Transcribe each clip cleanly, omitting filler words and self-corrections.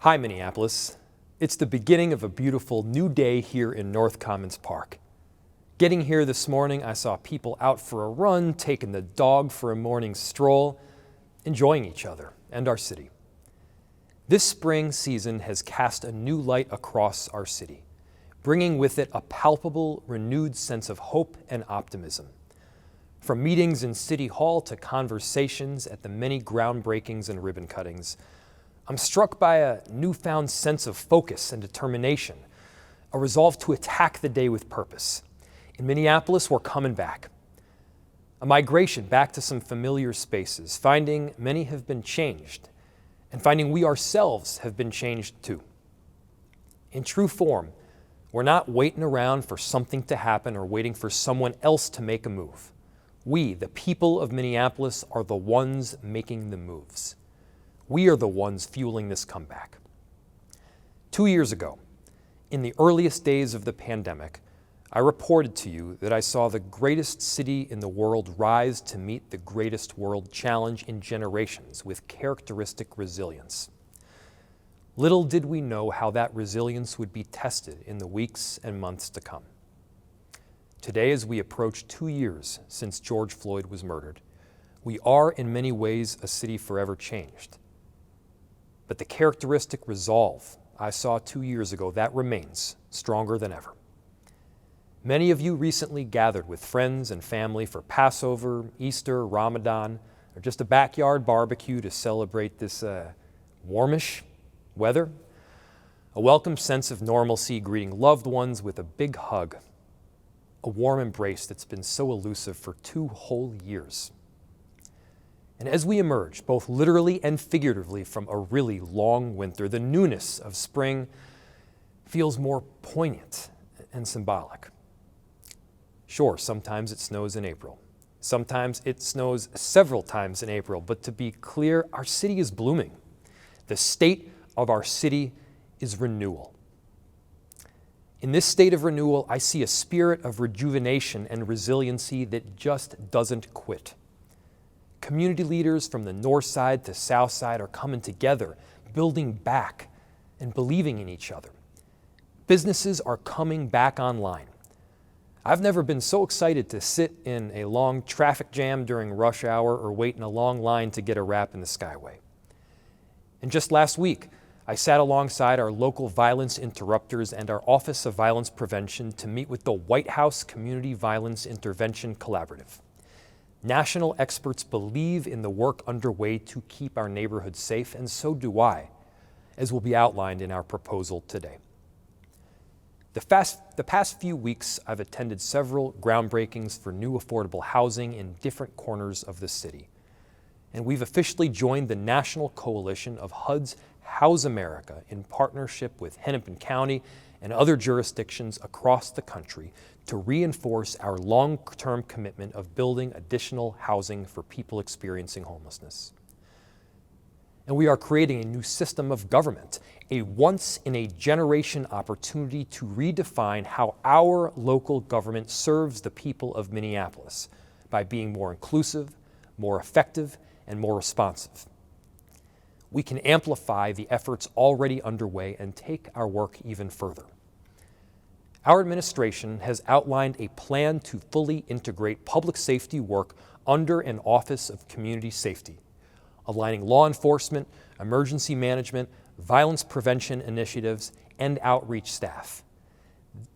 Hi, Minneapolis. It's the beginning of a beautiful new day here in North Commons Park. Getting here this morning, I saw people out for a run, taking the dog for a morning stroll, enjoying each other and our city. This spring season has cast a new light across our city, bringing with it a palpable, renewed sense of hope and optimism. From meetings in City Hall to conversations at the many groundbreakings and ribbon cuttings, I'm struck by a newfound sense of focus and determination, a resolve to attack the day with purpose. In Minneapolis, we're coming back. A migration back to some familiar spaces, finding many have been changed, and finding we ourselves have been changed too. In true form, we're not waiting around for something to happen or waiting for someone else to make a move. We, the people of Minneapolis, are the ones making the moves. We are the ones fueling this comeback. 2 years ago, in the earliest days of the pandemic, I reported to you that I saw the greatest city in the world rise to meet the greatest world challenge in generations with characteristic resilience. Little did we know how that resilience would be tested in the weeks and months to come. Today, as we approach 2 years since George Floyd was murdered, we are in many ways a city forever changed. But the characteristic resolve I saw 2 years ago, that remains stronger than ever. Many of you recently gathered with friends and family for Passover, Easter, Ramadan, or just a backyard barbecue to celebrate this warmish weather. A welcome sense of normalcy, greeting loved ones with a big hug, a warm embrace that's been so elusive for 2 whole years. And as we emerge, both literally and figuratively, from a really long winter, the newness of spring feels more poignant and symbolic. Sure, sometimes it snows in April. Sometimes it snows several times in April, but to be clear, our city is blooming. The state of our city is renewal. In this state of renewal, I see a spirit of rejuvenation and resiliency that just doesn't quit. Community leaders from the north side to south side are coming together, building back and believing in each other. Businesses are coming back online. I've never been so excited to sit in a long traffic jam during rush hour or wait in a long line to get a wrap in the Skyway. And just last week, I sat alongside our local violence interrupters and our Office of Violence Prevention to meet with the White House Community Violence Intervention Collaborative. National experts believe in the work underway to keep our neighborhoods safe, and so do I, as will be outlined in our proposal today. The past few weeks, I've attended several groundbreakings for new affordable housing in different corners of the city. And we've officially joined the national coalition of HUD's House America in partnership with Hennepin County and other jurisdictions across the country to reinforce our long-term commitment of building additional housing for people experiencing homelessness. And we are creating a new system of government, a once-in-a-generation opportunity to redefine how our local government serves the people of Minneapolis by being more inclusive, more effective, and more responsive. We can amplify the efforts already underway and take our work even further. Our administration has outlined a plan to fully integrate public safety work under an Office of Community Safety, aligning law enforcement, emergency management, violence prevention initiatives, and outreach staff.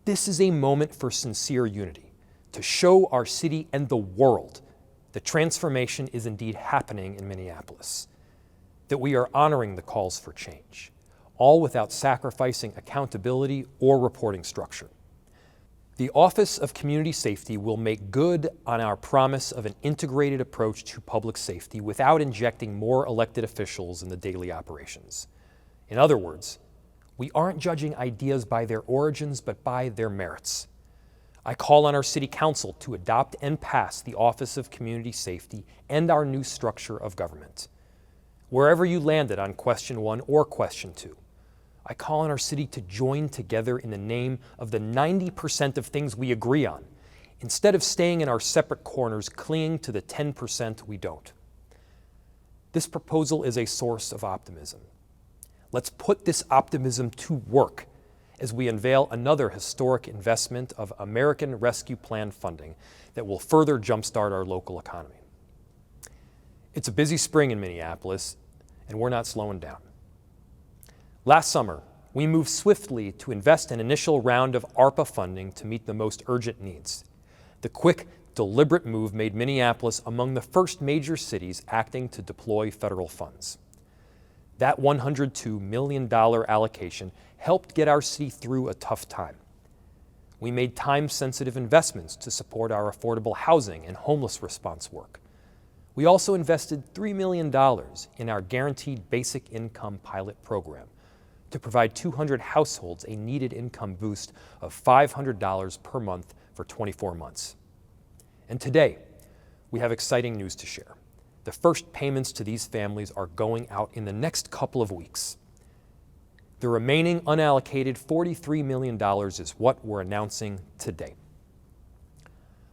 This is a moment for sincere unity, to show our city and the world that transformation is indeed happening in Minneapolis, that we are honoring the calls for change, all without sacrificing accountability or reporting structure. The Office of Community Safety will make good on our promise of an integrated approach to public safety without injecting more elected officials in the daily operations. In other words, we aren't judging ideas by their origins, but by their merits. I call on our City Council to adopt and pass the Office of Community Safety and our new structure of government. Wherever you landed on question 1 or question 2, I call on our city to join together in the name of the 90% of things we agree on, instead of staying in our separate corners clinging to the 10% we don't. This proposal is a source of optimism. Let's put this optimism to work as we unveil another historic investment of American Rescue Plan funding that will further jumpstart our local economy. It's a busy spring in Minneapolis, and we're not slowing down. Last summer, we moved swiftly to invest an initial round of ARPA funding to meet the most urgent needs. The quick, deliberate move made Minneapolis among the first major cities acting to deploy federal funds. That $102 million allocation helped get our city through a tough time. We made time-sensitive investments to support our affordable housing and homeless response work. We also invested $3 million in our Guaranteed Basic Income pilot program to provide 200 households a needed income boost of $500 per month for 24 months. And today, we have exciting news to share. The first payments to these families are going out in the next couple of weeks. The remaining unallocated $43 million is what we're announcing today.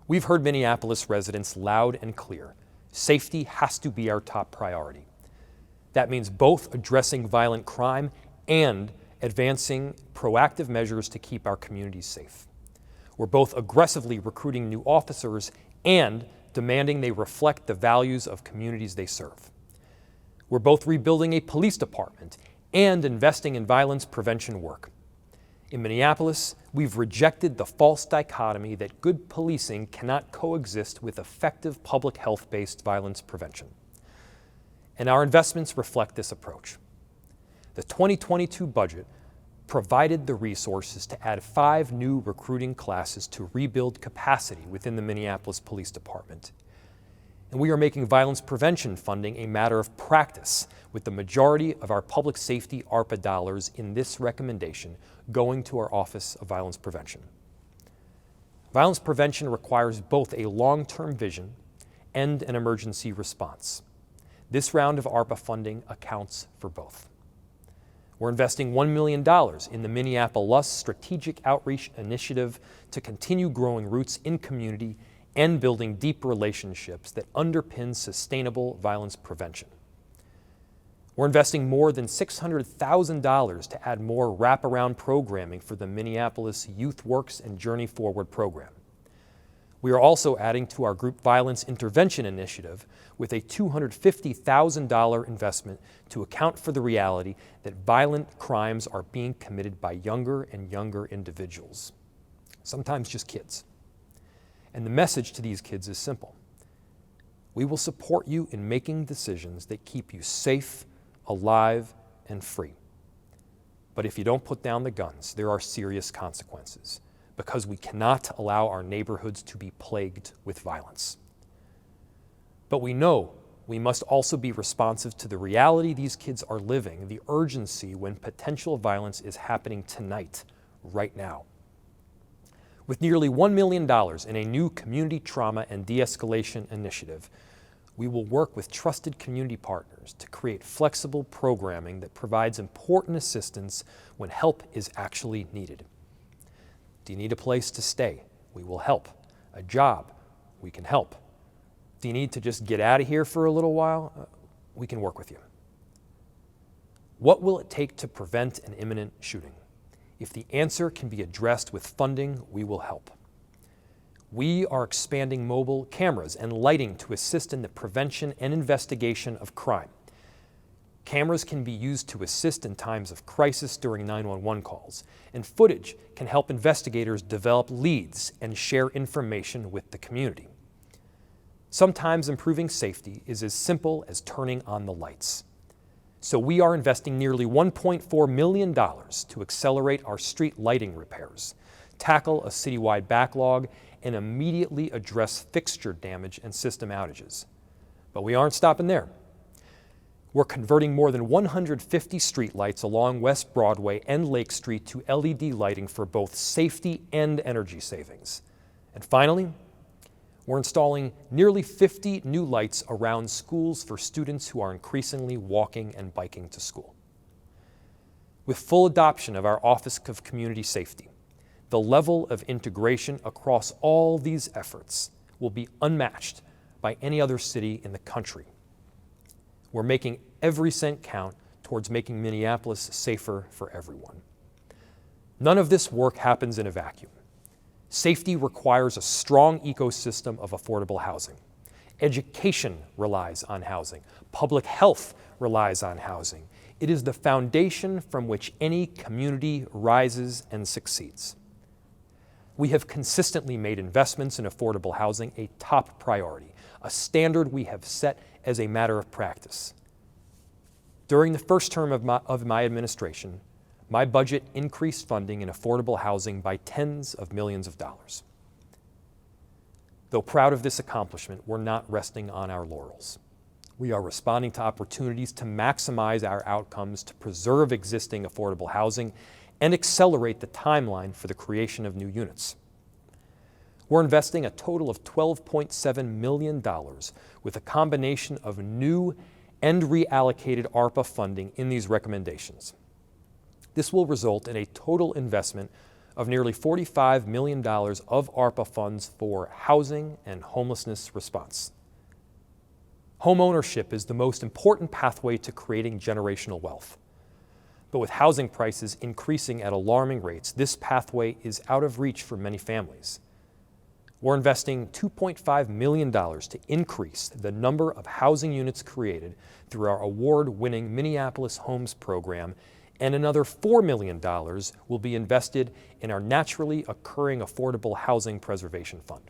We've heard Minneapolis residents loud and clear. Safety has to be our top priority. That means both addressing violent crime and advancing proactive measures to keep our communities safe. We're both aggressively recruiting new officers and demanding they reflect the values of communities they serve. We're both rebuilding a police department and investing in violence prevention work. In Minneapolis, we've rejected the false dichotomy that good policing cannot coexist with effective public health-based violence prevention. And our investments reflect this approach. The 2022 budget provided the resources to add 5 new recruiting classes to rebuild capacity within the Minneapolis Police Department. And we are making violence prevention funding a matter of practice, with the majority of our public safety ARPA dollars in this recommendation going to our Office of Violence Prevention. Violence prevention requires both a long-term vision and an emergency response. This round of ARPA funding accounts for both. We're investing $1 million in the Minneapolis Strategic Outreach Initiative to continue growing roots in community and building deep relationships that underpin sustainable violence prevention. We're investing more than $600,000 to add more wraparound programming for the Minneapolis Youth Works and Journey Forward program. We are also adding to our Group Violence Intervention Initiative with a $250,000 investment to account for the reality that violent crimes are being committed by younger and younger individuals, sometimes just kids. And the message to these kids is simple. We will support you in making decisions that keep you safe, alive, and free. But if you don't put down the guns, there are serious consequences, because we cannot allow our neighborhoods to be plagued with violence. But we know we must also be responsive to the reality these kids are living, the urgency when potential violence is happening tonight, right now. With nearly $1 million in a new community trauma and de-escalation initiative, we will work with trusted community partners to create flexible programming that provides important assistance when help is actually needed. Do you need a place to stay? We will help. A job? We can help. Do you need to just get out of here for a little while? We can work with you. What will it take to prevent an imminent shooting? If the answer can be addressed with funding, we will help. We are expanding mobile cameras and lighting to assist in the prevention and investigation of crime. Cameras can be used to assist in times of crisis during 911 calls, and footage can help investigators develop leads and share information with the community. Sometimes improving safety is as simple as turning on the lights. So we are investing nearly $1.4 million to accelerate our street lighting repairs, tackle a citywide backlog, and immediately address fixture damage and system outages. But we aren't stopping there. We're converting more than 150 streetlights along West Broadway and Lake Street to LED lighting for both safety and energy savings. And finally, we're installing nearly 50 new lights around schools for students who are increasingly walking and biking to school. With full adoption of our Office of Community Safety, the level of integration across all these efforts will be unmatched by any other city in the country. We're making every cent count towards making Minneapolis safer for everyone. None of this work happens in a vacuum. Safety requires a strong ecosystem of affordable housing. Education relies on housing. Public health relies on housing. It is the foundation from which any community rises and succeeds. We have consistently made investments in affordable housing a top priority, a standard we have set as a matter of practice. During the first term of my administration, my budget increased funding in affordable housing by tens of millions of dollars. Though proud of this accomplishment, we're not resting on our laurels. We are responding to opportunities to maximize our outcomes, to preserve existing affordable housing, and accelerate the timeline for the creation of new units. We're investing a total of $12.7 million with a combination of new and reallocated ARPA funding in these recommendations. This will result in a total investment of nearly $45 million of ARPA funds for housing and homelessness response. Home ownership is the most important pathway to creating generational wealth. But with housing prices increasing at alarming rates, this pathway is out of reach for many families. We're investing $2.5 million to increase the number of housing units created through our award-winning Minneapolis Homes program, and another $4 million will be invested in our naturally occurring affordable housing preservation fund.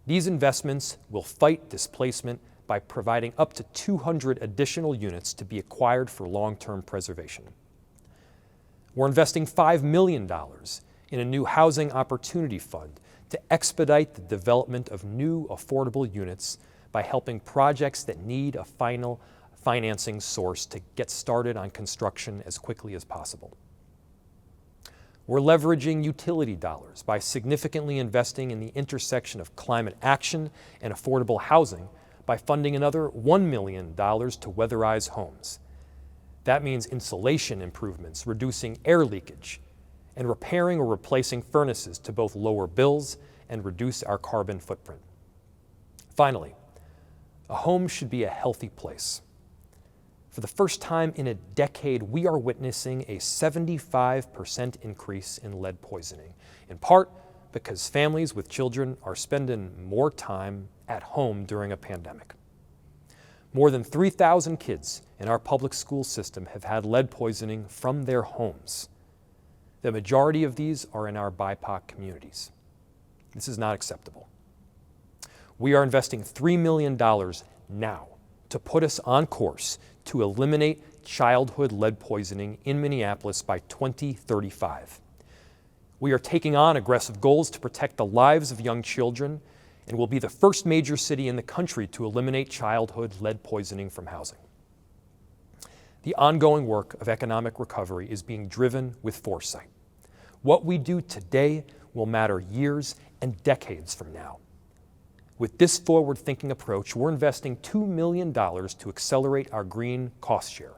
These investments will fight displacement by providing up to 200 additional units to be acquired for long-term preservation. We're investing $5 million in a new housing opportunity fund to expedite the development of new affordable units by helping projects that need a final financing source to get started on construction as quickly as possible. We're leveraging utility dollars by significantly investing in the intersection of climate action and affordable housing by funding another $1 million to weatherize homes. That means insulation improvements, reducing air leakage, and repairing or replacing furnaces to both lower bills and reduce our carbon footprint. Finally, a home should be a healthy place. For the first time in a decade, we are witnessing a 75% increase in lead poisoning, in part because families with children are spending more time at home during a pandemic. More than 3,000 kids in our public school system have had lead poisoning from their homes. The majority of these are in our BIPOC communities. This is not acceptable. We are investing $3 million now to put us on course to eliminate childhood lead poisoning in Minneapolis by 2035. We are taking on aggressive goals to protect the lives of young children and will be the first major city in the country to eliminate childhood lead poisoning from housing. The ongoing work of economic recovery is being driven with foresight. What we do today will matter years and decades from now. With this forward-thinking approach, we're investing $2 million to accelerate our green cost share,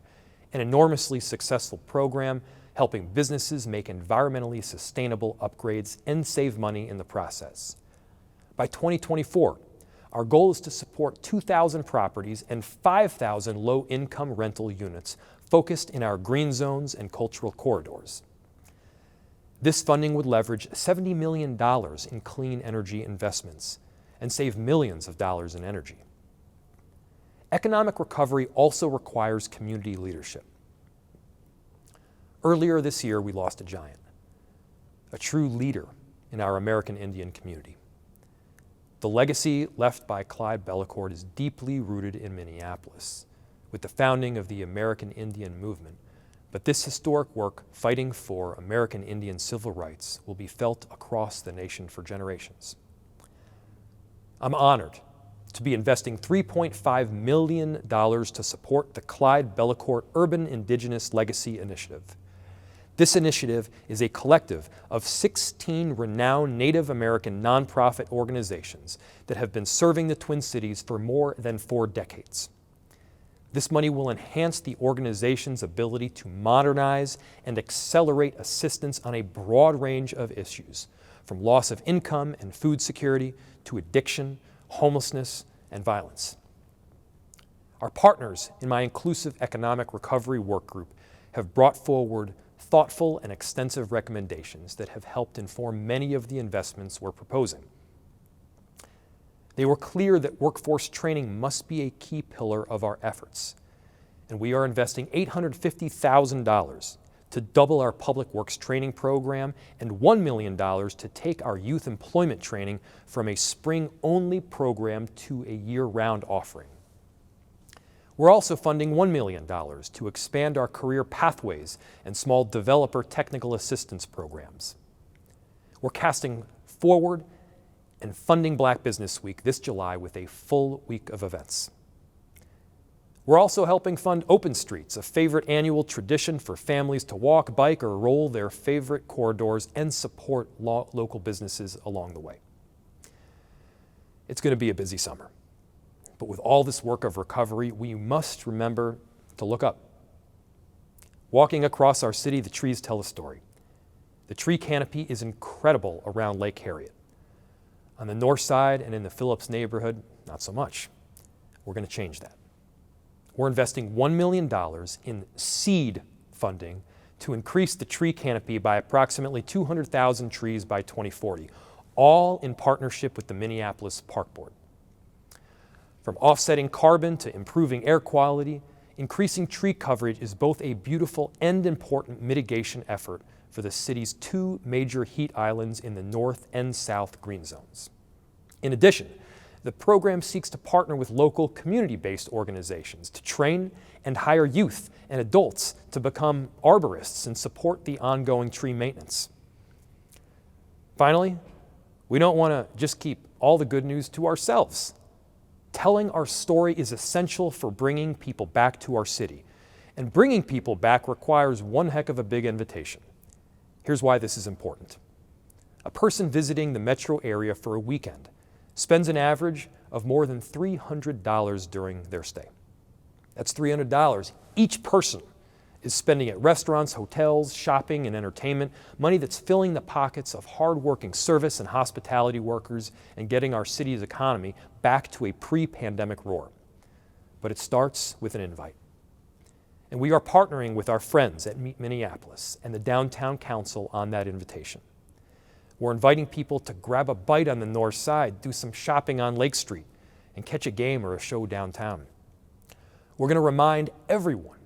an enormously successful program helping businesses make environmentally sustainable upgrades and save money in the process. By 2024, our goal is to support 2,000 properties and 5,000 low-income rental units focused in our green zones and cultural corridors. This funding would leverage $70 million in clean energy investments and save millions of dollars in energy. Economic recovery also requires community leadership. Earlier this year, we lost a giant, a true leader in our American Indian community. The legacy left by Clyde Bellecourt is deeply rooted in Minneapolis, with the founding of the American Indian movement. But this historic work fighting for American Indian civil rights will be felt across the nation for generations. I'm honored to be investing $3.5 million to support the Clyde Bellecourt Urban Indigenous Legacy Initiative. This initiative is a collective of 16 renowned Native American nonprofit organizations that have been serving the Twin Cities for more than 4 decades. This money will enhance the organization's ability to modernize and accelerate assistance on a broad range of issues, from loss of income and food security to addiction, homelessness, and violence. Our partners in my Inclusive Economic Recovery Work Group have brought forward thoughtful and extensive recommendations that have helped inform many of the investments we're proposing. They were clear that workforce training must be a key pillar of our efforts, and we are investing $850,000 to double our public works training program and $1 million to take our youth employment training from a spring-only program to a year-round offering. We're also funding $1 million to expand our career pathways and small developer technical assistance programs. We're casting forward and funding Black Business Week this July with a full week of events. We're also helping fund Open Streets, a favorite annual tradition for families to walk, bike, or roll their favorite corridors and support local businesses along the way. It's going to be a busy summer, but with all this work of recovery, we must remember to look up. Walking across our city, the trees tell a story. The tree canopy is incredible around Lake Harriet. On the north side and in the Phillips neighborhood, not so much. We're going to change that. We're investing $1 million in seed funding to increase the tree canopy by approximately 200,000 trees by 2040, all in partnership with the Minneapolis Park Board. From offsetting carbon to improving air quality, increasing tree coverage is both a beautiful and important mitigation effort for the city's two major heat islands in the north and south green zones. In addition, the program seeks to partner with local community-based organizations to train and hire youth and adults to become arborists and support the ongoing tree maintenance. Finally, we don't want to just keep all the good news to ourselves. Telling our story is essential for bringing people back to our city, and bringing people back requires one heck of a big invitation. Here's why this is important. A person visiting the metro area for a weekend spends an average of more than $300 during their stay. That's $300 each person is spending at restaurants, hotels, shopping, and entertainment, money that's filling the pockets of hardworking service and hospitality workers and getting our city's economy back to a pre-pandemic roar. But it starts with an invite. And we are partnering with our friends at Meet Minneapolis and the Downtown Council on that invitation. We're inviting people to grab a bite on the north side, do some shopping on Lake Street, and catch a game or a show downtown. We're going to remind everyone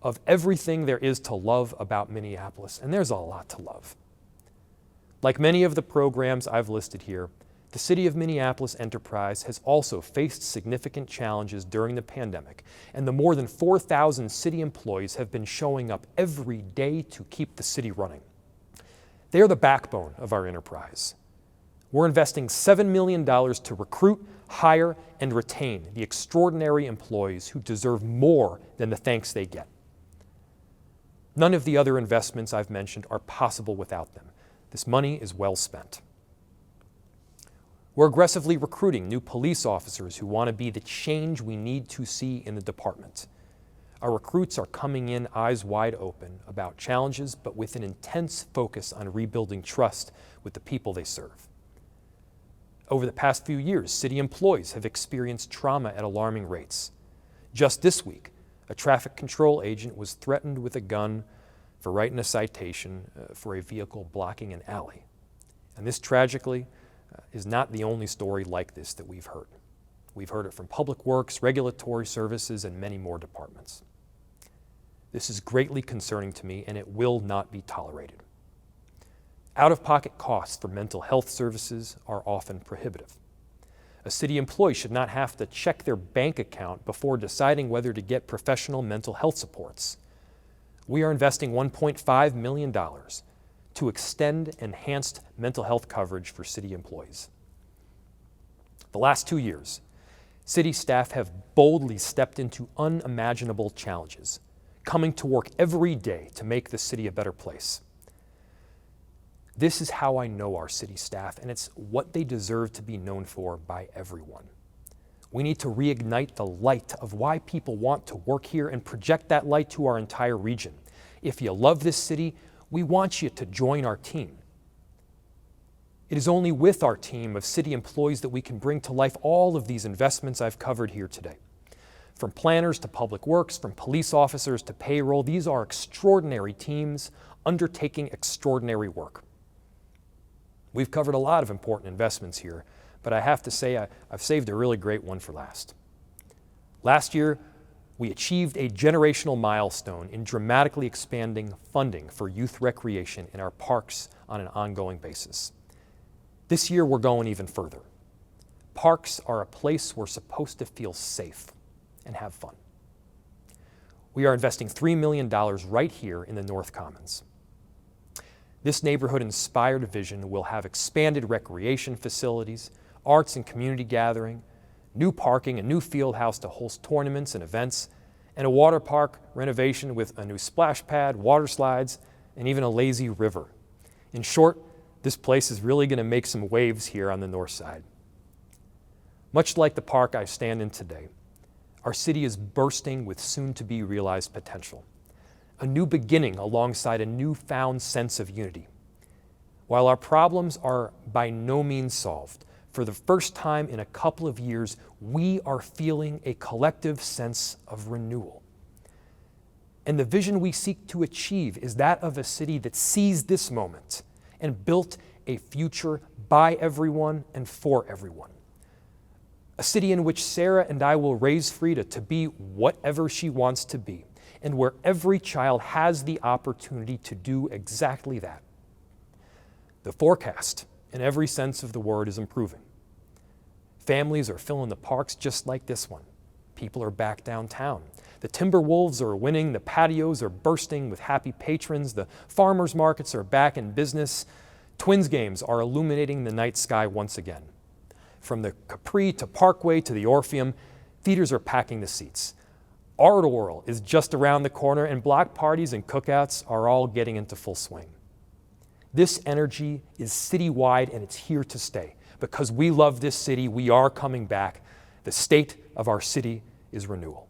of everything there is to love about Minneapolis, and there's a lot to love. Like many of the programs I've listed here, the City of Minneapolis enterprise has also faced significant challenges during the pandemic, and the more than 4,000 city employees have been showing up every day to keep the city running. They are the backbone of our enterprise. We're investing $7 million to recruit, hire, and retain the extraordinary employees who deserve more than the thanks they get. None of the other investments I've mentioned are possible without them. This money is well spent. We're aggressively recruiting new police officers who want to be the change we need to see in the department. Our recruits are coming in eyes wide open about challenges, but with an intense focus on rebuilding trust with the people they serve. Over the past few years, city employees have experienced trauma at alarming rates. Just this week, a traffic control agent was threatened with a gun for writing a citation for a vehicle blocking an alley. And this tragically is not the only story like this that we've heard. We've heard it from Public Works, Regulatory Services, and many more departments. This is greatly concerning to me, and it will not be tolerated. Out-of-pocket costs for mental health services are often prohibitive. A city employee should not have to check their bank account before deciding whether to get professional mental health supports. We are investing $1.5 million to extend enhanced mental health coverage for city employees. The last 2 years, city staff have boldly stepped into unimaginable challenges, coming to work every day to make the city a better place. This is how I know our city staff, and it's what they deserve to be known for by everyone. We need to reignite the light of why people want to work here and project that light to our entire region. If you love this city, we want you to join our team. It is only with our team of city employees that we can bring to life all of these investments I've covered here today. From planners to public works, from police officers to payroll, these are extraordinary teams undertaking extraordinary work. We've covered a lot of important investments here, but I have to say I've saved a really great one for last. Last year, we achieved a generational milestone in dramatically expanding funding for youth recreation in our parks on an ongoing basis. This year, we're going even further. Parks are a place we're supposed to feel safe and have fun. We are investing $3 million right here in the North Commons. This neighborhood-inspired vision will have expanded recreation facilities, arts and community gathering, new parking, a new field house to host tournaments and events, and a water park renovation with a new splash pad, water slides, and even a lazy river. In short, this place is really going to make some waves here on the north side. Much like the park I stand in today, our city is bursting with soon-to-be realized potential, a new beginning alongside a newfound sense of unity. While our problems are by no means solved, for the first time in a couple of years, we are feeling a collective sense of renewal. And the vision we seek to achieve is that of a city that sees this moment and built a future by everyone and for everyone. A city in which Sarah and I will raise Frida to be whatever she wants to be, and where every child has the opportunity to do exactly that. The forecast, in every sense of the word, is improving. Families are filling the parks just like this one. People are back downtown. The Timberwolves are winning, the patios are bursting with happy patrons, the farmers markets are back in business. Twins games are illuminating the night sky once again. From the Capri to Parkway to the Orpheum, theaters are packing the seats. Art Whirl is just around the corner, and block parties and cookouts are all getting into full swing. This energy is citywide, and it's here to stay. Because we love this city, we are coming back. The state of our city is renewal.